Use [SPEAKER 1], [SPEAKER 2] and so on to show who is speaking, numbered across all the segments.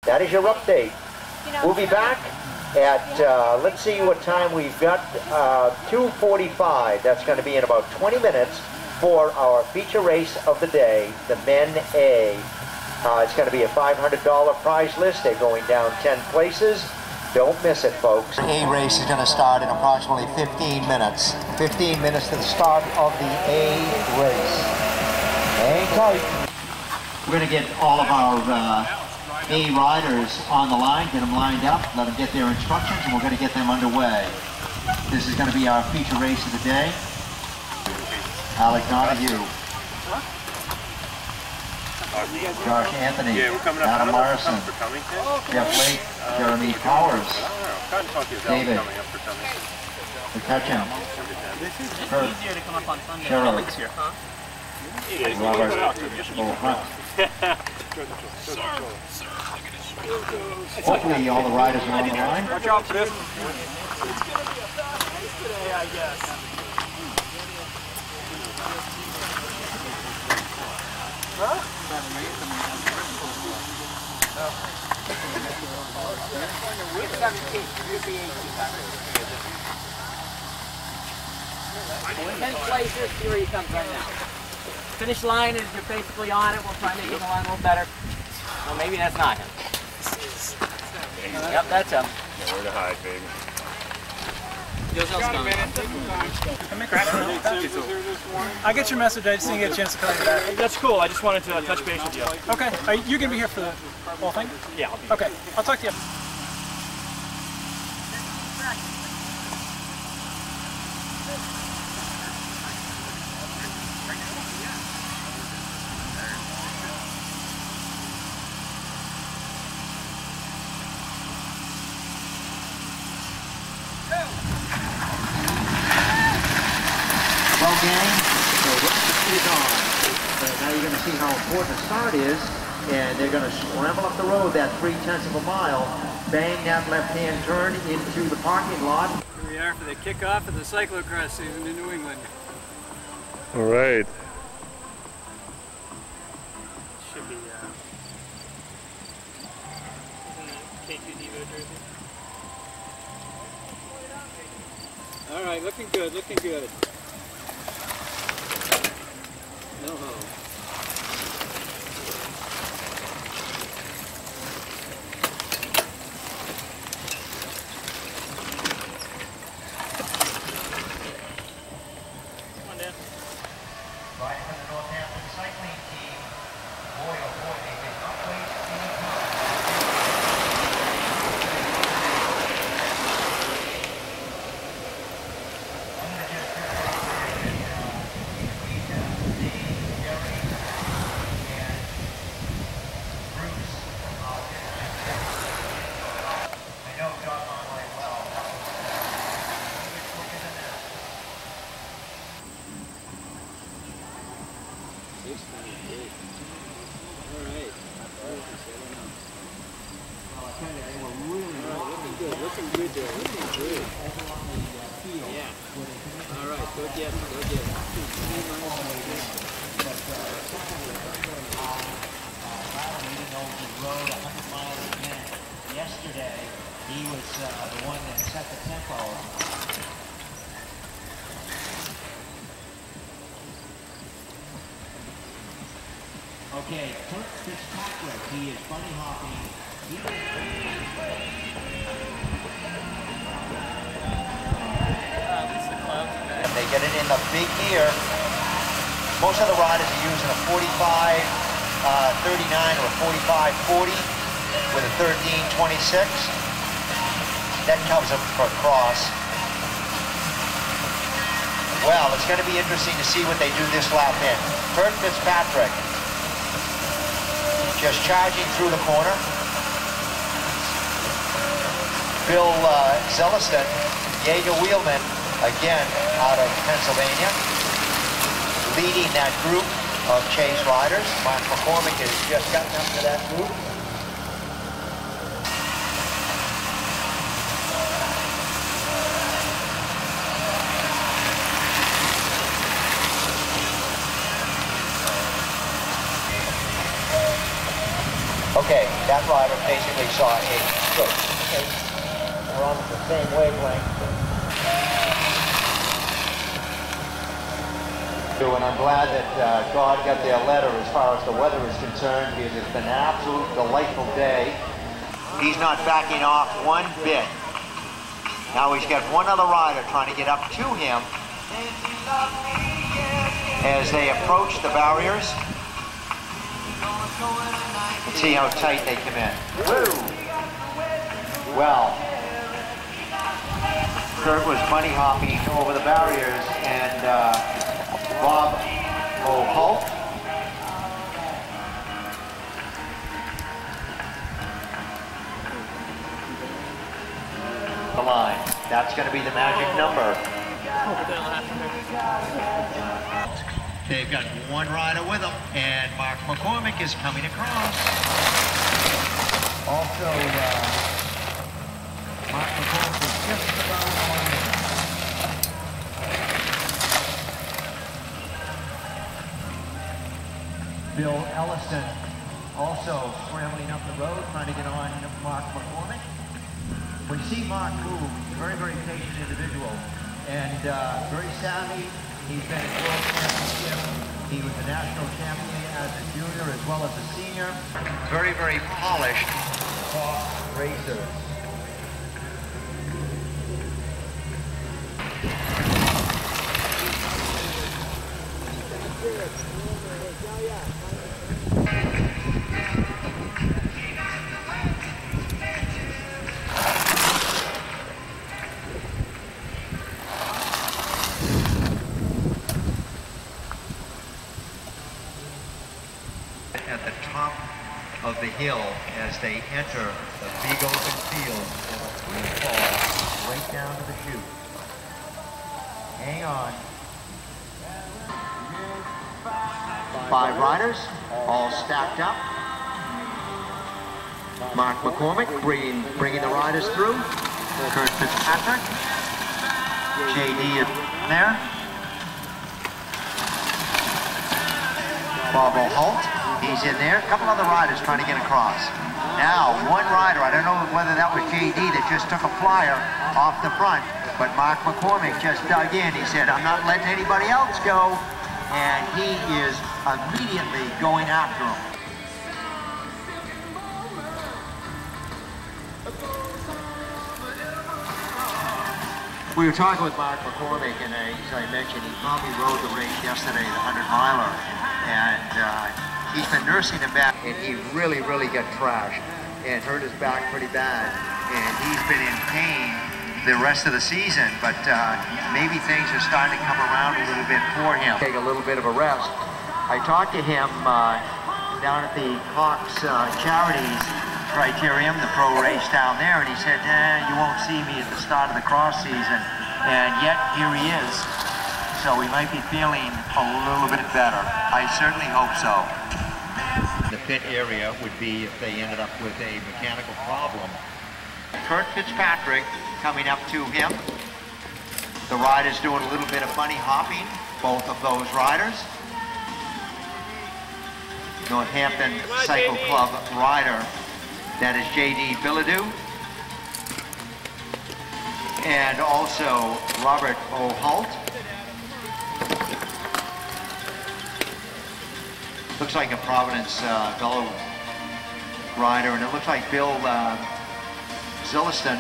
[SPEAKER 1] that is your update. We'll be back at, let's see what time we've got, 2:45. That's going to be in about 20 minutes for our feature race of the day, the Men A. It's going to be a $500 prize list. They're going down 10 places. Don't miss it, folks. A race is going to start in approximately 15 minutes. 15 minutes to the start of the A race. Hang tight. We're going to get all of our A riders on the line, get them lined up, let them get their instructions, and we're going to get them underway. This is going to be our feature race of the day. Alec Donahue. Josh Anthony, Adam Myerson, Jeff Leake, Jeremy Powers, David, McCutcheon, Kirt, Cheryl, Robert, O'Hunt. Hopefully all the riders are on the line.
[SPEAKER 2] Watch out for this. It's going to be a fast race today, I guess. Huh?
[SPEAKER 3] Places, see where he comes right now. Finish line is you're basically on it. We'll try to make the line a little better. Well, maybe that's not him. Yep, that's him.
[SPEAKER 2] Nowhere to hide, baby.
[SPEAKER 3] Yozell's coming.
[SPEAKER 4] I get your message. I just didn't get a chance to call you back.
[SPEAKER 2] That's cool. I just wanted to touch base with you.
[SPEAKER 4] Okay. Are you going to be here for the whole thing?
[SPEAKER 2] Yeah, I'll be.
[SPEAKER 4] Okay. I'll talk to you.
[SPEAKER 1] Gang, the race is on. Now you're going to see how important the start is, and they're going to scramble up the road that 3/10 of a mile, bang that left-hand turn into the parking lot.
[SPEAKER 5] Here we are for the kickoff of the cyclocross season in New England.
[SPEAKER 2] All right.
[SPEAKER 5] Should be K2 DEVO jersey. All right, looking good, looking good. No ho. Come on, Dan.
[SPEAKER 1] Right for the Northampton cycling team. Boy, oh boy, they did not waste any time. I'm going to just
[SPEAKER 5] Looking good there, looking good. Yeah. All right, go get it, go get it.
[SPEAKER 1] Yesterday, he was the one that set the tempo. Okay, Kirt Fitzpatrick, he is bunny hopping. They get it in the big gear. Most of the riders are using a 45-39 or a 45-40 with a 13-26. That comes up for a cross. Well, it's going to be interesting to see what they do this lap in. Kirt Fitzpatrick just charging through the corner. Bill Elliston, Jaeger wheelman, again out of Pennsylvania, leading that group of chase riders. Mark McCormack has just gotten up to that group. Okay, that rider basically saw a stroke. Okay, we're on the same wavelength. And I'm glad that God got their letter as far as the weather is concerned, because it's been an absolute delightful day. He's not backing off one bit. Now he's got one other rider trying to get up to him as they approach the barriers. Let's see how tight they come in. Woo! Well, Kirt was bunny hopping over the barriers, and Bob O'Holt the line. That's going to be the magic number. They've got one rider with them, and Mark McCormack is coming across. Also, Mark McCormack is just about on there. Bill Elliston also scrambling up the road, trying to get on Mark McCormack. We see Mark move, very, very patient individual, and very savvy. He's been at World Championship. He was a national champion as a junior as well as a senior. Very, very polished racer. At the top of the hill as they enter the big open field and a free fall right down to the chute. Hang on. 5 riders, all stacked up. Mark McCormack bringing the riders through. Kirt Fitzpatrick. JD there. Bob O'Holt. He's in there. A couple other riders trying to get across. Now, one rider, I don't know whether that was JD that just took a flyer off the front, but Mark McCormack just dug in. He said, I'm not letting anybody else go. And he is immediately going after him. We were talking with Mark McCormack, and as I mentioned, he probably rode the race yesterday, the 100-miler, and he's been nursing him back, and he really, really got trashed and hurt his back pretty bad, and he's been in pain the rest of the season, but maybe things are starting to come around a little bit for him. Take a little bit of a rest. I talked to him down at the Cox Charities Criterium, the pro race down there, and he said, you won't see me at the start of the cross season, and yet here he is. So we might be feeling a little bit better. I certainly hope so. The pit area would be if they ended up with a mechanical problem. Kirt Fitzpatrick coming up to him. The riders doing a little bit of bunny hopping, both of those riders. Northampton Cycle Club rider, that is JD Bilodeau. And also Robert O'Holt. Looks like a Providence fellow rider, and it looks like Bill Elliston.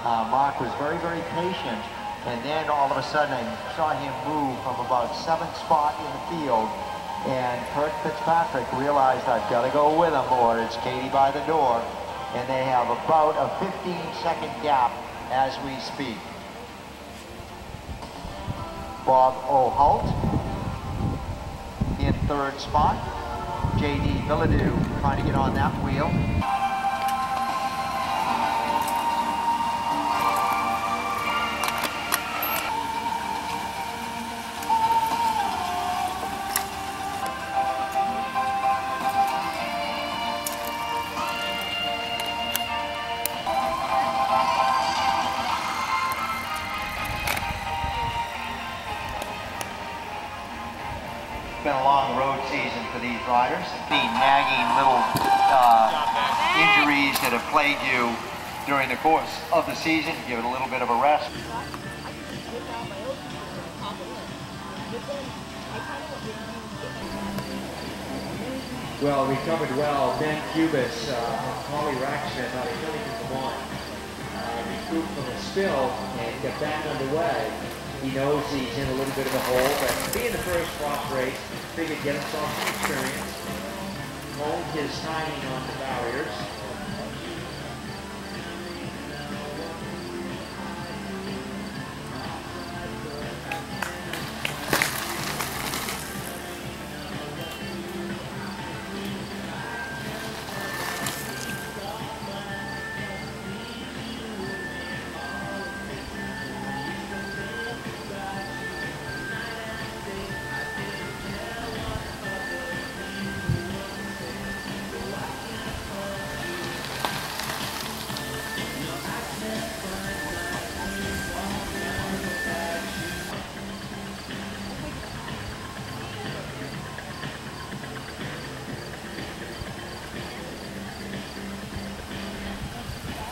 [SPEAKER 1] Mark was very, very patient, and then all of a sudden I saw him move from about 7th spot in the field, and Kirt Fitzpatrick realized I've got to go with him or it's Katie by the door, and they have about a 15-second gap as we speak. Bob O'Holt in 3rd spot. JD Bilodeau trying to get on that wheel. It's been a long road season for these riders. The nagging little injuries that have plagued you during the course of the season. Give it a little bit of a rest. Well, recovered well. Ben Kubas HawleyRacksmith out of Hillington, Vermont, recouped from a spill and got back underway. He knows he's in a little bit of a hole, but being the first cross race, figured get himself some experience, honed his timing on the barriers.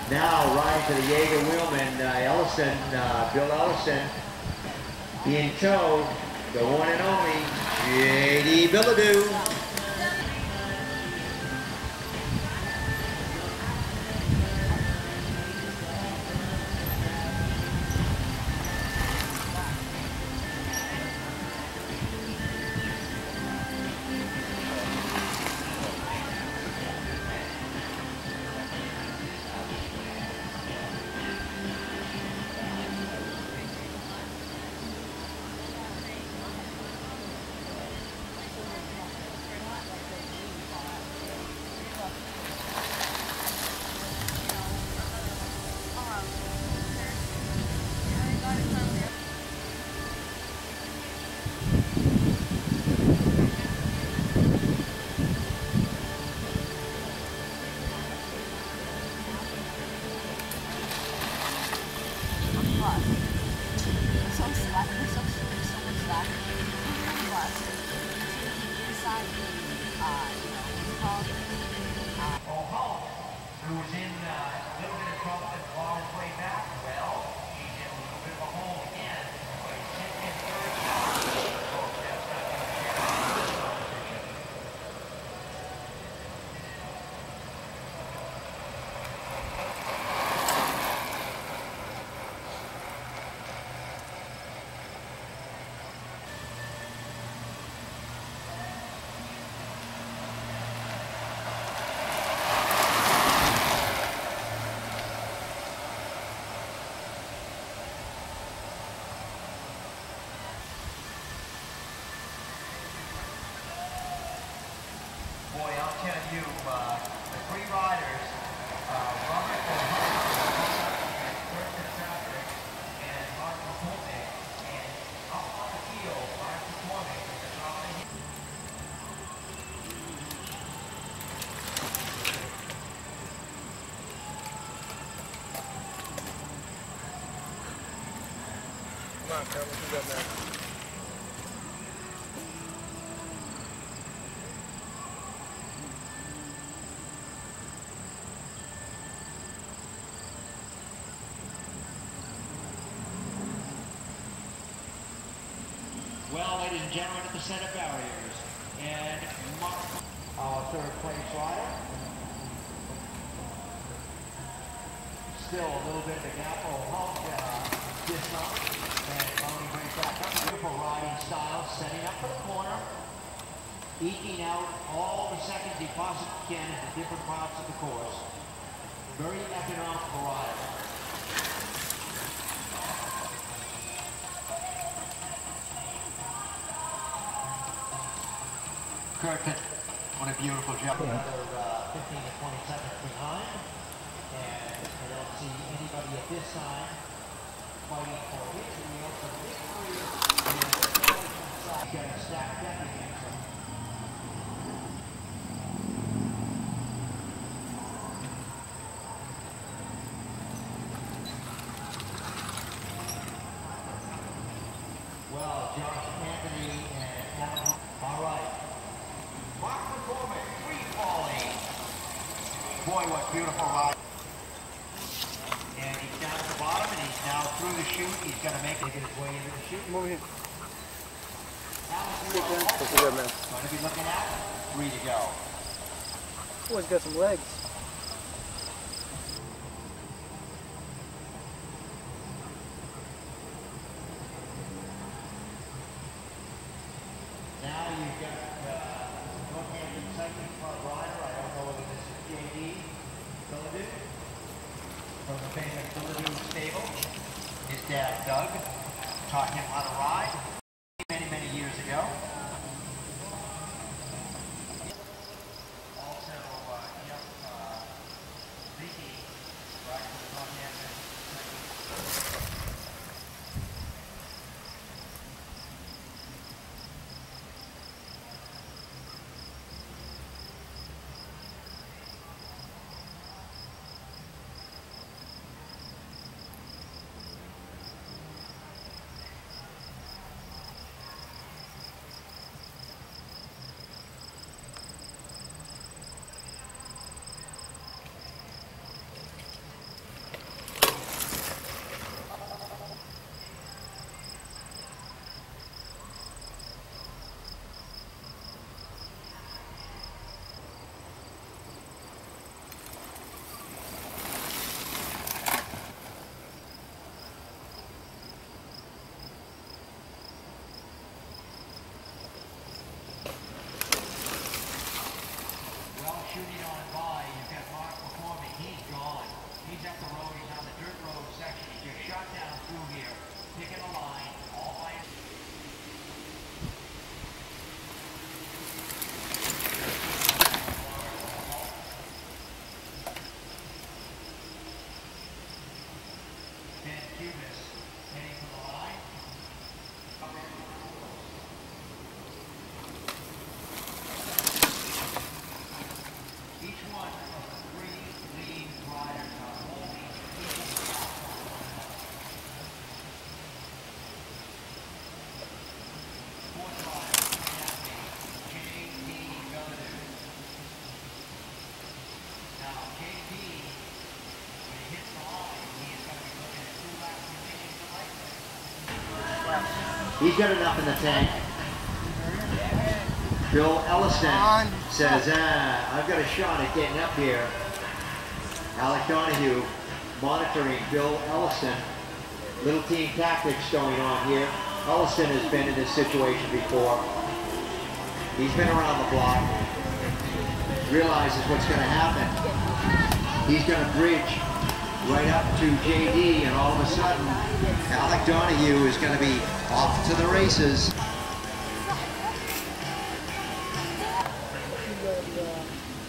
[SPEAKER 1] Now riding to the Jaeger wheelman, Elliston, Bill Elliston, in tow, the one and only J.D. Bilodeau. Who was in a little bit of trouble and clawed his way back. Well, he's in a little bit of a hole again. But he's sitting in third spot. Boy, I'll tell you, the three riders, Robert Kirt, Fitzpatrick, and McCormack, and up on the field, McCormack at the top of the hill.
[SPEAKER 2] Come on, Kurt, what you got now?
[SPEAKER 1] Well, ladies and gentlemen, at the center barriers, and our third place rider. Still a little bit of a gap, dismount, and only brings back up. Beautiful riding style, setting up for the corner, eking out all the seconds he possibly can into different parts of the course. Very economical rider. Kirt, what a beautiful job. Another 15 to 20 seconds behind. And I don't see anybody at this time fighting for victory or for victory. And he's got a stacked deck against him. Well, Josh Anthony and Adam. All right. Mark McCormack, free falling. Boy, what beautiful ride. And he's down at the bottom, and he's now through the chute. He's going to make it his way into the chute.
[SPEAKER 4] Move here.
[SPEAKER 1] That's good, man. Going to be looking at 3 to go.
[SPEAKER 4] Oh, he's got some legs.
[SPEAKER 1] Now you've got Northampton Cycling Club rider. I don't know whether this is J.D. Bilodeau from the famous Bilodeau stable. His dad, Doug, taught him how to ride many, many years ago. Also, Jeff Leake, right from Northampton Cycling. Shooting on by, you've got Mark McCormack, he's gone. He's at the road, he's on the dirt road section. He just shot down through here, picking a line, all by his... Ben Kubas heading for the line. Each one of the 3 lead riders are holding equal ground. Fourth rider, J.D. Bilodeau. Now, J.D., when he hits the line, he is going to be looking at 2 laps remaining to light. He's got enough in the tank. Bill Elliston says, I've got a shot at getting up here. Alec Donahue monitoring Bill Elliston. Little team tactics going on here. Elliston has been in this situation before. He's been around the block. Realizes what's going to happen. He's going to bridge right up to JD, and all of a sudden, Alec Donahue is going to be off to the races.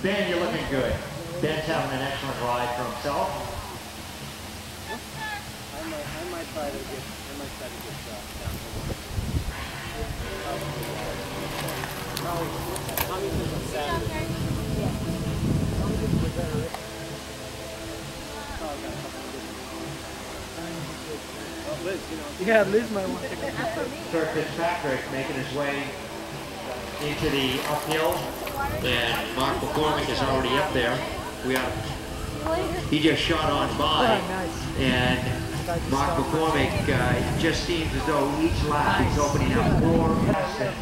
[SPEAKER 1] Ben, you're looking good. Ben's having an excellent ride for himself.
[SPEAKER 5] I might try to get down to the Saturn.
[SPEAKER 4] Yeah, Liz might want to go.
[SPEAKER 1] Kirt Fitzpatrick making his way into the uphill, and Mark McCormack is already up there. He just shot on by, and Mark McCormack just seems as though each lap he's opening up 4.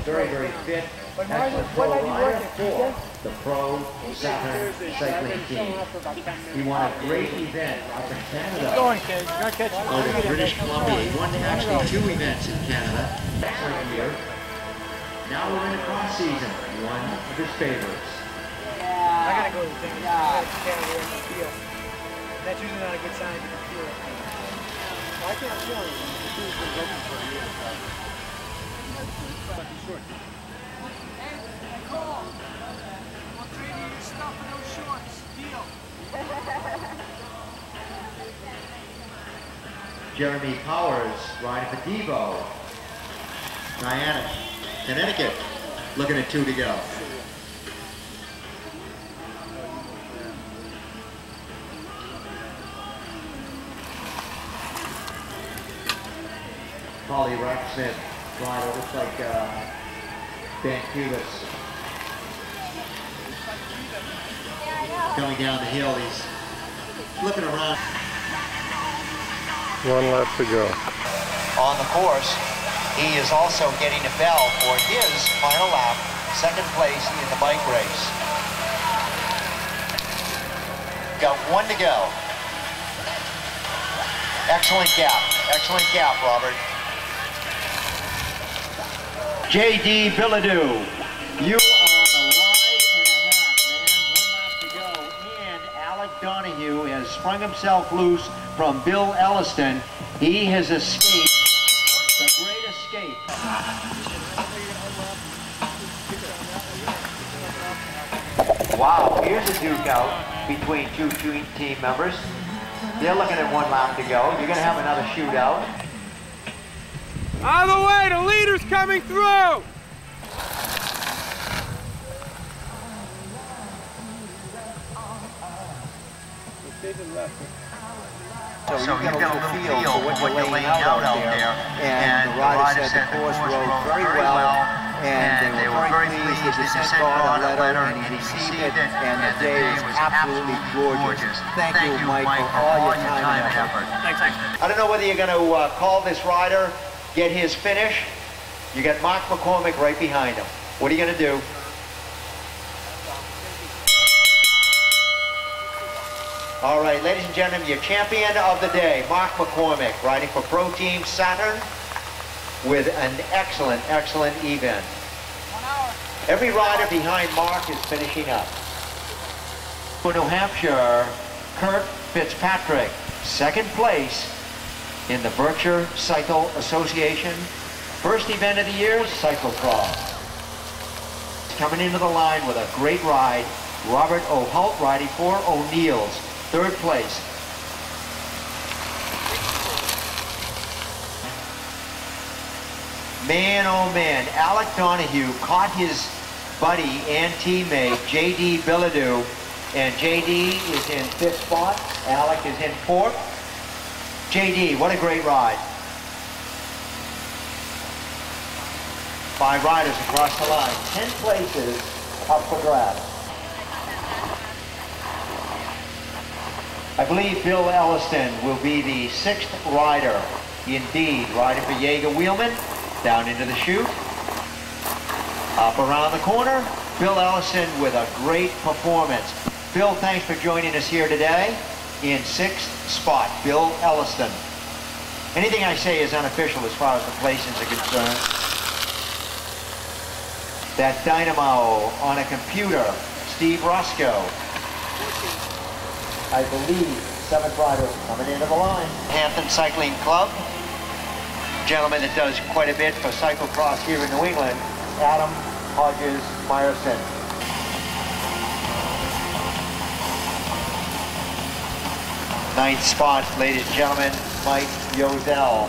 [SPEAKER 1] Very, very fit. Excellent pro rider for the Pro Saturn cycling team. He won a great event up in Canada. Out in British Columbia. He won actually 2 events in Canada. Excellent year. Now we're in the cross season. One of his favorites.
[SPEAKER 4] I gotta go to the thing. I gotta Canada in the field. That's usually not a good sign. You can feel it. I can't feel anything. The team's been broken for a year. Short.
[SPEAKER 2] Cole, we'll trade you your stuff for those shorts. Deal.
[SPEAKER 1] Jeremy Powers riding for DEVO. Diana, Connecticut, looking at 2 to go. HawleyRacksmith rider, looks like Ben Kubas going down the hill. He's looking around.
[SPEAKER 6] One lap to go.
[SPEAKER 1] On the course, he is also getting a bell for his final lap, second place in the bike race. Got one to go. Excellent gap, Robert. J.D. Bilodeau, you are on a ride and a half, man. 1 lap to go, and Alec Donahue has sprung himself loose from Bill Elliston. He has escaped, the great escape. Wow, here's a duke out between two team members. They're looking at 1 lap to go. You're going to have another shootout.
[SPEAKER 2] Out of the way, the leader's coming through!
[SPEAKER 1] So you get a little feel for what you're laying out there. And the rider said the course rode very well, and they were very pleased that the descent brought a letter, and he received it, and the day was absolutely gorgeous. Thank you, Mike, for all your time and effort.
[SPEAKER 2] Thanks.
[SPEAKER 1] I don't know whether you're going to call this rider, get his finish. You got Mark McCormack right behind him. What are you going to do? All right, ladies and gentlemen, your champion of the day, Mark McCormack, riding for Pro Team Saturn with an excellent event.
[SPEAKER 2] 1 hour.
[SPEAKER 1] Every rider behind Mark is finishing up. For New Hampshire, Kirt Fitzpatrick, second place in the Berkshire Cycle Association. First event of the year, cyclocross. Coming into the line with a great ride, Robert O'Holt riding for O'Neill's, third place. Man, oh man, Alec Donahue caught his buddy and teammate, J.D. Bilodeau, and J.D. is in 5th spot, Alec is in 4th. J.D., what a great ride. 5 riders across the line, 10 places up for grabs. I believe Bill Elliston will be the 6th rider, indeed, riding for Jaeger Wheelman, down into the chute. Up around the corner, Bill Elliston with a great performance. Bill, thanks for joining us here today. In 6th spot, Bill Elliston. Anything I say is unofficial as far as the placings are concerned. That dynamo on a computer, Steve Roszko. I believe 7th rider coming into the line. Hampton Cycling Club, gentleman that does quite a bit for cyclocross here in New England, Adam Myerson. 9th spot, ladies and gentlemen, Mike Yozell.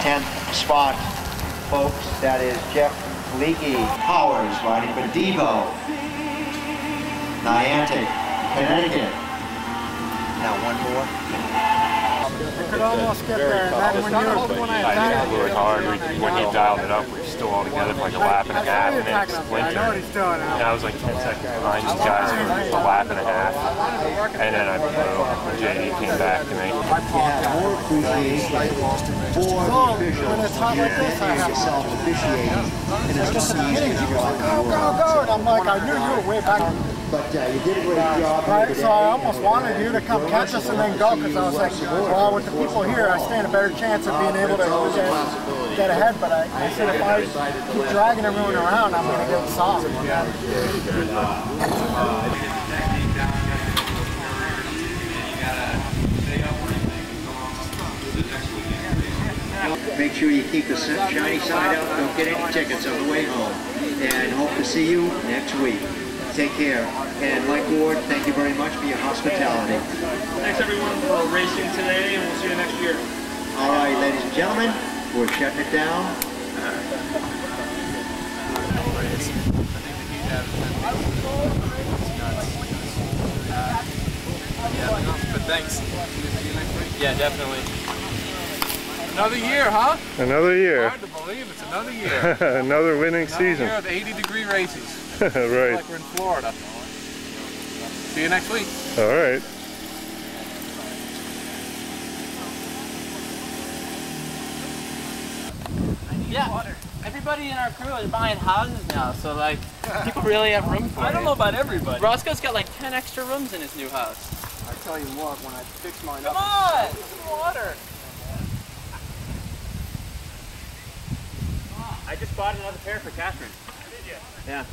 [SPEAKER 1] 10th spot, folks, that is Jeff Leake riding for DEVO, Niantic, Connecticut. Now one more.
[SPEAKER 4] You could almost get there, and then when
[SPEAKER 6] I really hard. When he dialed it up, we were still all together for like a lap and a half, and then it splintered. And I was like 10 seconds behind these guys for a lap and a half. And then I blew. JD came back to me.
[SPEAKER 1] You have more appreciation for officials.
[SPEAKER 4] When it's hot like this, I have
[SPEAKER 1] yourself officiating. And it's just
[SPEAKER 4] go, and I'm like, I knew you were way back.
[SPEAKER 1] But you did a great job.
[SPEAKER 4] Right, so I almost wanted you to come catch us and then go, because I was like, well, with the people here, I stand a better chance of being able to get ahead. But I said if I keep dragging everyone around, I'm going to get soft.
[SPEAKER 1] Make sure you keep the shiny side up. Don't get any tickets on the way home. And hope to see you next week. Take care. And Mike Ward, thank you very much for your hospitality.
[SPEAKER 2] Thanks everyone for racing today, and we'll see you next year.
[SPEAKER 1] All right, ladies and gentlemen, we're shutting it down.
[SPEAKER 5] But thanks. Yeah, definitely.
[SPEAKER 2] Another year, huh?
[SPEAKER 6] Another year.
[SPEAKER 2] Hard to believe it's another year.
[SPEAKER 6] Another winning season.
[SPEAKER 2] Another year of 80-degree races.
[SPEAKER 6] Right.
[SPEAKER 2] Like we're in Florida. See you next week.
[SPEAKER 6] All right.
[SPEAKER 3] Yeah, everybody in our crew is buying houses now, so like, people really have room for it. I don't know about everybody. Roscoe's got like 10 extra rooms in his new house.
[SPEAKER 4] I tell you what, when I fix mine
[SPEAKER 3] Come on! Some water! I just bought another pair for Catherine. Did you? Yeah.